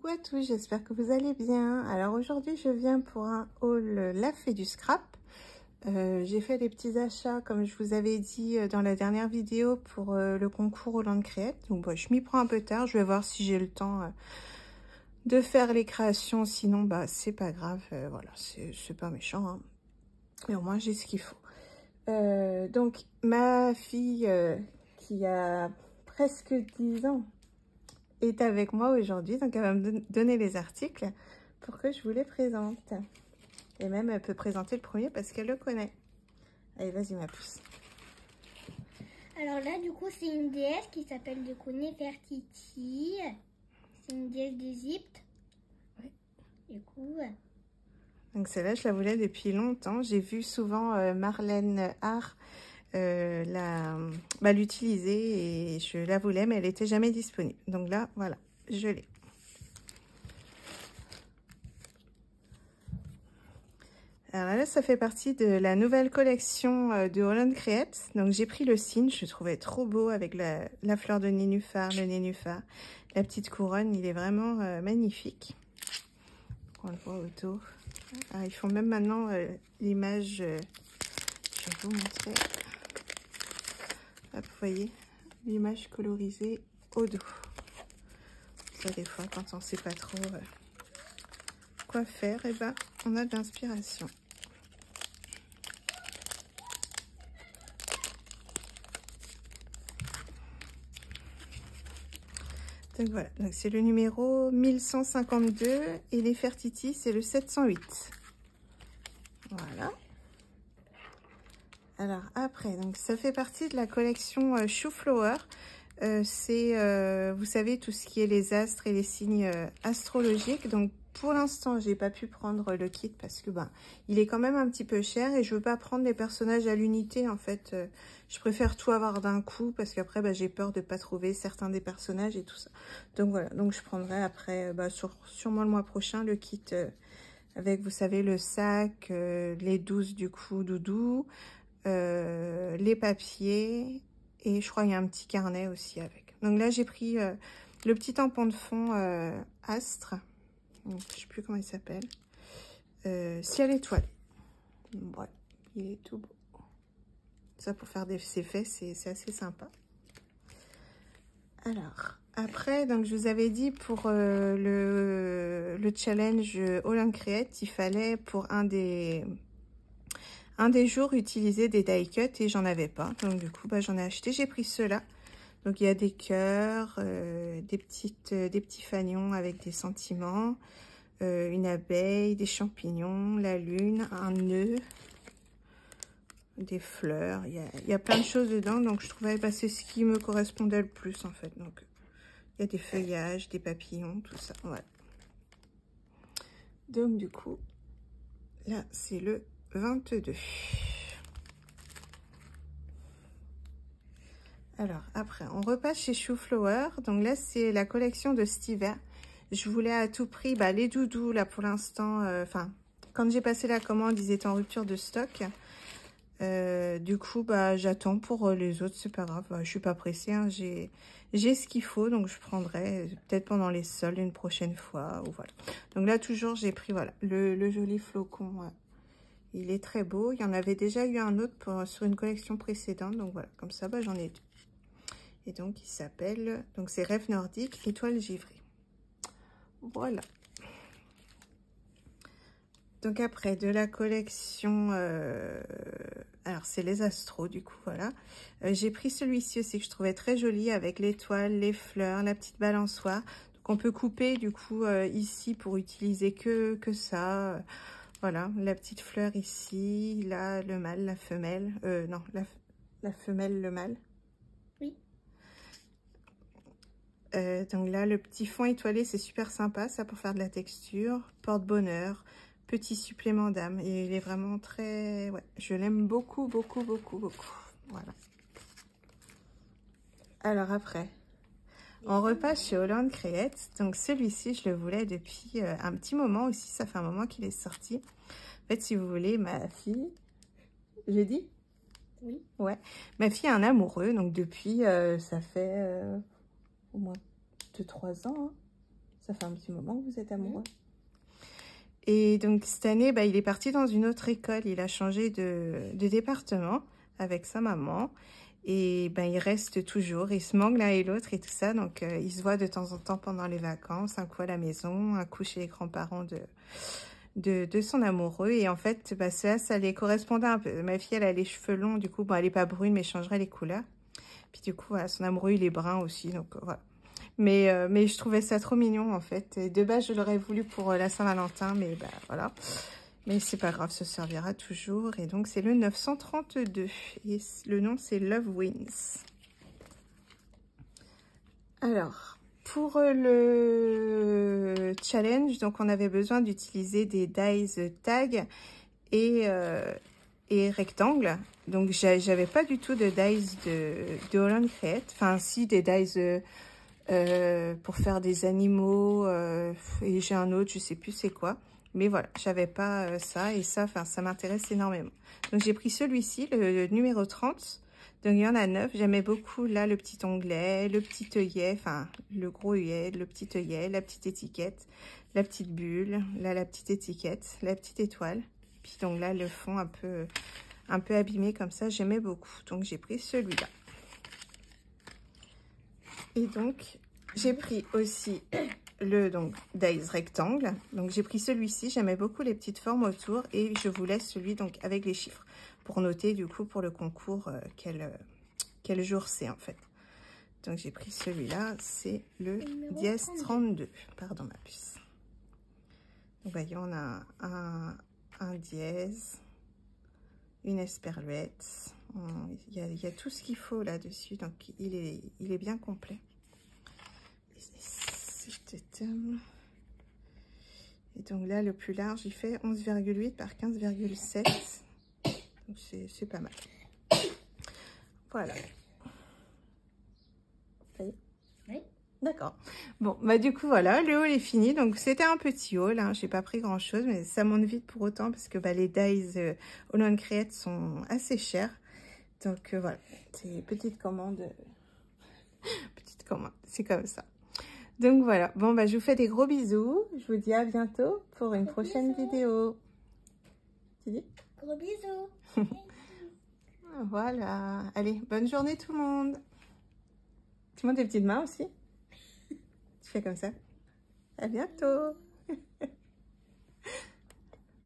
Coucou à tous, j'espère que vous allez bien. Alors aujourd'hui je viens pour un haul La Fée du Scrap. J'ai fait des petits achats comme je vous avais dit dans la dernière vidéo pour le concours Hollande Créate. Donc bon, je m'y prends un peu tard, je vais voir si j'ai le temps de faire les créations, sinon bah c'est pas grave, voilà, c'est pas méchant, hein. Mais au moins j'ai ce qu'il faut. Donc ma fille qui a presque 10 ans est avec moi aujourd'hui, donc elle va me donner les articles pour que je vous les présente. Et même elle peut présenter le premier parce qu'elle le connaît. Allez, vas-y ma pouce. Alors là, du coup, c'est une déesse qui s'appelle du coup Nefertiti. C'est une déesse d'Égypte. Oui. Du coup... Donc celle-là, je la voulais depuis longtemps. J'ai vu souvent Marlène Haar l'utiliser et je la voulais, mais elle n'était jamais disponible. Donc là, voilà, je l'ai. Alors là, ça fait partie de la nouvelle collection de Hollande Créate. Donc j'ai pris le cygne, je le trouvais trop beau avec la fleur de nénuphar, le nénuphar, la petite couronne, il est vraiment magnifique. On le voit autour. Ah, ils font même maintenant l'image, je vais vous montrer. Hop, vous voyez, l'image colorisée au dos. Ça, des fois, quand on ne sait pas trop quoi faire, et ben, on a de l'inspiration. Donc voilà, c'est le numéro 1152 et Nefertiti, c'est le 708. Voilà. Alors après, donc ça fait partie de la collection Shoe Flower. C'est, vous savez, tout ce qui est les astres et les signes astrologiques. Donc pour l'instant, j'ai pas pu prendre le kit parce que il est quand même un petit peu cher et je veux pas prendre les personnages à l'unité. En fait, je préfère tout avoir d'un coup parce qu'après, j'ai peur de pas trouver certains des personnages et tout ça. Donc voilà, donc je prendrai après, sûrement le mois prochain, le kit avec, vous savez, le sac, les 12 du coup doudou. Les papiers et je crois qu'il y a un petit carnet aussi avec. Donc là j'ai pris le petit tampon de fond Astre, donc, je sais plus comment il s'appelle, ciel étoilé. Voilà, il est tout beau. Ça pour faire ses faits, c'est assez sympa. Alors après, donc je vous avais dit pour le challenge Hollande Créate, il fallait pour un des jours utiliser des die cut et j'en avais pas, donc du coup j'en ai acheté, j'ai pris ceux-là. Donc il y a des cœurs, des petits fanions avec des sentiments, une abeille, des champignons, la lune, un nœud, des fleurs, il y a plein de choses dedans, donc je trouvais c'est ce qui me correspondait le plus en fait. Donc il y a des feuillages, des papillons, tout ça, voilà. Donc du coup là c'est le 22. Alors après on repasse chez Shoe Flower. Donc là c'est la collection de cet hiver. Je voulais à tout prix les doudous là pour l'instant, quand j'ai passé la commande ils étaient en rupture de stock. Du coup j'attends pour les autres, c'est pas grave, je suis pas pressée, hein. J'ai ce qu'il faut, donc je prendrai peut-être pendant les soldes une prochaine fois, ou voilà. Donc là toujours j'ai pris voilà le joli flocon. Il est très beau. Il y en avait déjà eu un autre sur une collection précédente. Donc voilà, comme ça, j'en ai deux. Et donc, il s'appelle... Donc, c'est Rêve Nordique, Étoile Givrée. Voilà. Donc après, de la collection... alors, c'est les astros, du coup, voilà. J'ai pris celui-ci aussi que je trouvais très joli avec l'étoile, les fleurs, la petite balançoire. Donc, on peut couper, du coup, ici pour utiliser que ça. Voilà, la petite fleur ici, là, le mâle, la femelle. Non, la femelle, le mâle. Oui. Donc là, le petit fond étoilé, c'est super sympa, ça, pour faire de la texture. Porte-bonheur, petit supplément d'âme. Et il est vraiment très... Ouais, je l'aime beaucoup, beaucoup, beaucoup, beaucoup. Voilà. Alors après, on repasse chez Hollande Créate. Donc celui-ci, je le voulais depuis un petit moment aussi. Ça fait un moment qu'il est sorti. En fait, si vous voulez, ma fille... J'ai dit? Oui. Ouais. Ma fille a un amoureux. Donc depuis, ça fait au moins 2-3 ans. Hein. Ça fait un petit moment que vous êtes amoureux. Et donc, cette année, bah, il est parti dans une autre école. Il a changé de département avec sa maman. Et ben, ils restent toujours. Ils se manquent l'un et l'autre et tout ça. Donc, ils se voient de temps en temps pendant les vacances. Un coup à la maison, un coup chez les grands-parents de son amoureux. Et en fait, bah, ça les correspondait un peu. Ma fille, elle a les cheveux longs. Du coup, bon, elle n'est pas brune, mais je changerai les couleurs. Puis du coup, voilà, son amoureux, il est brun aussi. Donc, voilà. Mais je trouvais ça trop mignon, en fait. Et de base, je l'aurais voulu pour la Saint-Valentin, mais bah, voilà. Mais c'est pas grave, ça servira toujours. Et donc, c'est le 932. Et le nom, c'est Love Wins. Alors, pour le challenge, donc on avait besoin d'utiliser des dies tag et rectangle. Donc, j'avais pas du tout de dies de Holland Create. Enfin, si, des dies pour faire des animaux. Et j'ai un autre, je sais plus c'est quoi. Mais voilà, j'avais pas ça. Et ça, enfin, ça m'intéresse énormément. Donc, j'ai pris celui-ci, le numéro 30. Donc, il y en a 9. J'aimais beaucoup, là, le petit onglet, le petit œillet, enfin, le gros œillet, le petit œillet, la petite étiquette, la petite bulle, là, la petite étiquette, la petite étoile. Puis, donc là, le fond un peu abîmé comme ça, j'aimais beaucoup. Donc, j'ai pris celui-là. Et donc, j'ai pris aussi le dies rectangle. Donc, j'ai pris celui-ci. J'aimais beaucoup les petites formes autour. Et je vous laisse celui donc avec les chiffres pour noter du coup pour le concours quel jour c'est en fait. Donc, j'ai pris celui-là. C'est le dièse 32. Pardon, ma puce. Donc, voyez, on a un dièse, une esperluette. Il y a tout ce qu'il faut là-dessus. Donc, il est bien complet. Et donc là, le plus large, il fait 11,8 par 15,7. Donc, c'est pas mal. Voilà. Ça y est? Oui. D'accord. Bon, bah du coup, voilà, le haul est fini. Donc, c'était un petit haul. Hein. J'ai pas pris grand-chose, mais ça monte vite pour autant parce que bah, les dies Holland Create sont assez chers. Donc, voilà. C'est petite commande. Petite commande. C'est comme ça. Donc voilà, bon bah je vous fais des gros bisous, je vous dis à bientôt pour une prochaine vidéo. Tu dis? Gros bisous. Voilà, allez, bonne journée tout le monde. Tu montes tes petites mains aussi? Tu fais comme ça. À bientôt.